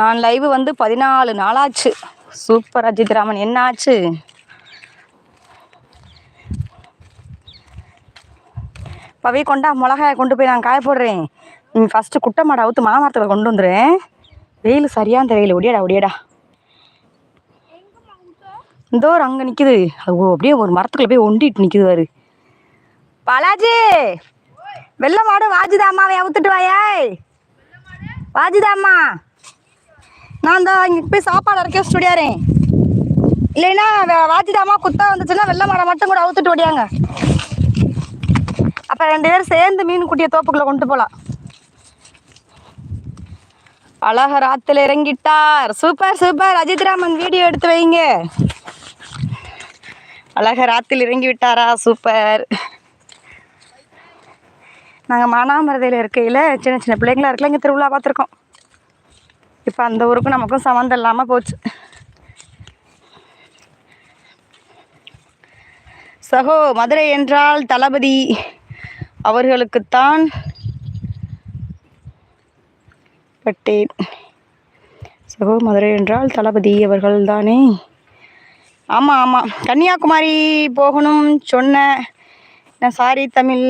நான் லைவ் வந்து 14 நாளாச்சு. சூப்பர் அஜித் ராமன், என்ன ஆச்சு? பவி கொண்டா, மிளகாயை கொண்டு போய் நான் காய போடுறேன். நீ ஃபஸ்ட்டு குட்டை மாடை அவுத்து மாமரத்தில் கொண்டு வந்துடுறேன். வெயில் சரியான அந்த வெயில். ஒடியாடா. இந்தோ அங்கே நிற்குது. அது அப்படியே ஒரு மரத்துக்குள்ள போய் ஒண்டிட்டு நிற்குது பாரு. பாலாஜி, வெள்ளை மாடு வாஜிதாம்மாவை அவுத்துட்டு வாயாய். வாஜிதாம்மா, நான் தான் இங்கே போய் சாப்பாடு இறக்கி வச்சுட்டு ஓடியாரேன். இல்லைன்னா வாஜிதாம்மா குத்தா வந்துச்சுன்னா வெள்ளை மாடை மட்டும் கூட அவுத்துட்டு ஓடியாங்க. அப்போ 2 பேரும் சேர்ந்து மீன் குட்டியை தோப்புக்குள்ளே கொண்டு போகலாம். அழகர் ஆத்துல இறங்கிட்டார். சூப்பர் அஜித் ராமன், வீடியோ எடுத்து வைங்க. அழகர் ஆத்தில் இறங்கி விட்டாரா? சூப்பர். நாங்கள் மானாமரதையில் இருக்கையில் சின்ன பிள்ளைங்களா இருக்கலாம் இங்கே திருவிழா பார்த்துருக்கோம். இப்போ அந்த ஊருக்கும் நமக்கும் சம்மந்தம் இல்லாமல் போச்சு. சகோ, மதுரை என்றால் தளபதி அவர்களுக்குத்தான் பட்டேன். சகோ, மதுரை என்றால் தளபதி அவர்கள் தானே? ஆமாம், கன்னியாகுமரி போகணும் சொன்னேன். நான் சாரி தமிழ்,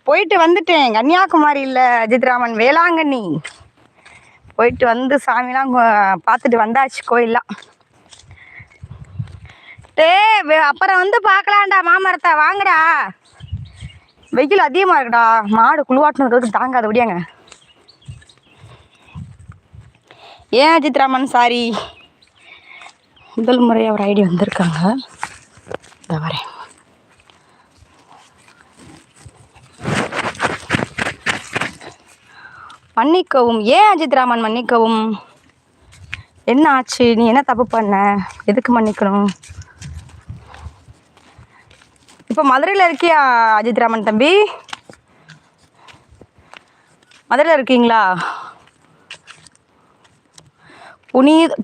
போயிட்டு வந்துட்டேன். கன்னியாகுமரி இல்லை அஜித் ராமன், வேளாங்கண்ணி போயிட்டு வந்து சாமிலாம் பார்த்துட்டு வந்தாச்சு, கோயிலெலாம். அப்புறம் வந்து பார்க்கலாம்டா மாமரத்தை, வாங்கடா. வெயில் அதிகமாக இருக்குடா, மாடு குழுவாட்டினதுக்கு தாங்காத விடியாங்க. ஏன் அஜித் ராமன் சாரி? முதல் முறை அவர் ஐடி வந்திருக்காங்க. இதை வரேன். மன்னிக்கவும். ஏன் அஜித் ராமன் மன்னிக்கவும்? என்ன ஆச்சு? நீ என்ன தப்பு பண்ண? எதுக்கு மன்னிக்கணும்? இப்போ மதுரையில் இருக்கியா அஜித் ராமன் தம்பி? மதுரையில் இருக்கீங்களா?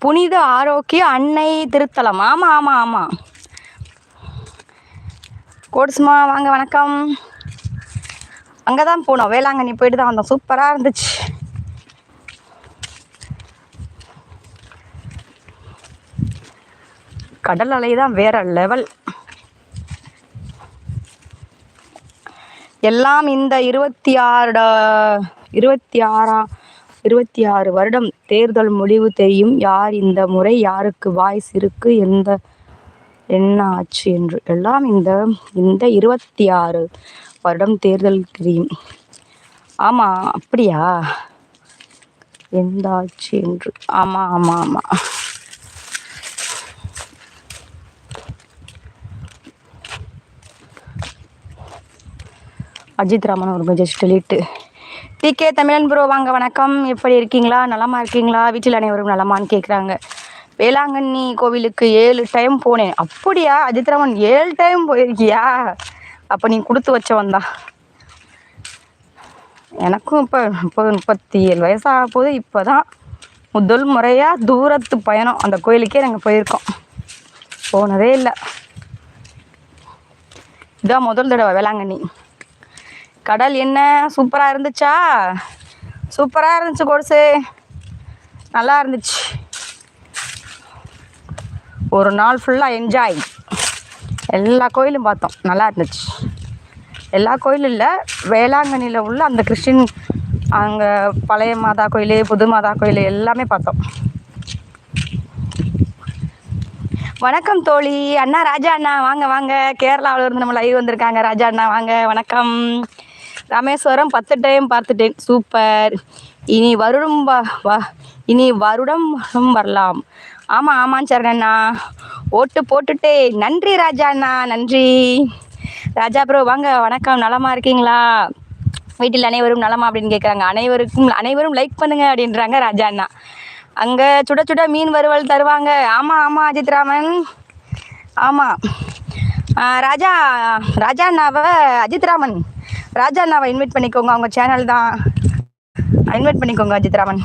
புனித ஆரோக்கிய அன்னை திருத்தலம். ஆமாம். கோட்ஸ்மா வாங்க, வணக்கம். அங்கே தான் போனோம், வேளாங்கண்ணி போயிட்டு தான் வந்தோம். சூப்பராக இருந்துச்சு. கடல் அலை தான் வேற லெவல். எல்லாம் இந்த 26 வருடம் தேர்தல் முடிவு தெரியும். யார் இந்த முறை யாருக்கு வாய்ஸ் இருக்கு, என்ன ஆச்சு என்று. எல்லாம் இந்த 26 வருடம் தேர்தல் தெரியும். ஆமாம், அப்படியா? எந்த ஆச்சு என்று. ஆமாம். அஜித் ராமன் ஒரு ஜஸ்ட் டெலிட்டு. டிகே தமிழன் ப்ரோ வாங்க, வணக்கம். எப்படி இருக்கீங்களா? நலமா இருக்கீங்களா? வீட்டில் அனைவரும் நலமான்னு கேட்குறாங்க. வேளாங்கண்ணி கோவிலுக்கு 7 டைம் போனேன். அப்படியா அஜித் ராமன், 7 டைம் போயிருக்கியா? அப்போ நீ கொடுத்து வச்சவன் தான். எனக்கும் இப்போ 37 வயசாக போகுது. இப்போ தான் முதல் முறையாக தூரத்து பயணம் அந்த கோயிலுக்கே நாங்கள் போயிருக்கோம். போனதே இல்லை. இதான் முதல் தடவை வேளாங்கண்ணி. கடல் என்ன சூப்பராக இருந்துச்சா? சூப்பராக இருந்துச்சு கோர்ஸு, நல்லா இருந்துச்சு. ஒரு நாள் ஃபுல்லாக என்ஜாய். எல்லா கோயிலும் பார்த்தோம், நல்லா இருந்துச்சு. எல்லா கோயிலும் இல்லை, வேளாங்கண்ணியில் உள்ள அந்த கிறிஸ்டின், அங்கே பழைய மாதா கோயில், புது மாதா கோயில் எல்லாமே பார்த்தோம். வணக்கம் தோழி. அண்ணா ராஜா அண்ணா வாங்க. கேரளாவில் இருந்து நம்ம லைவ் வந்திருக்காங்க. ராஜா அண்ணா வாங்க, வணக்கம். ராமேஸ்வரம் 10 டைம் பார்த்துட்டேன். சூப்பர். இனி வருடம் வரலாம். ஆமாம் சரணண்ணா, ஓட்டு போட்டுட்டேன். நன்றி ராஜா அண்ணா, நன்றி. ராஜா ப்ரோ வாங்க, வணக்கம். நலமா இருக்கீங்களா? வீட்டில் அனைவரும் நலமா அப்படின்னு கேட்குறாங்க. அனைவரும் லைக் பண்ணுங்க அப்படின்றாங்க ராஜா அண்ணா. அங்கே சுட சுட மீன் வறுவல் தருவாங்க. ஆமாம் அஜித் ராமன், ஆமாம். ராஜா அண்ணாவை, அஜித் ராமன் ராஜா அண்ணாவை இன்வைட் பண்ணிக்கோங்க. அவங்க சேனல் தான், இன்வைட் பண்ணிக்கோங்க அஜித் ராமன்.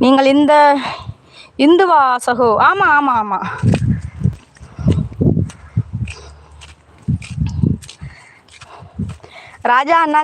நீங்கள் இந்த இந்துவா சகோ? ஆமாம். ராஜா அண்ணா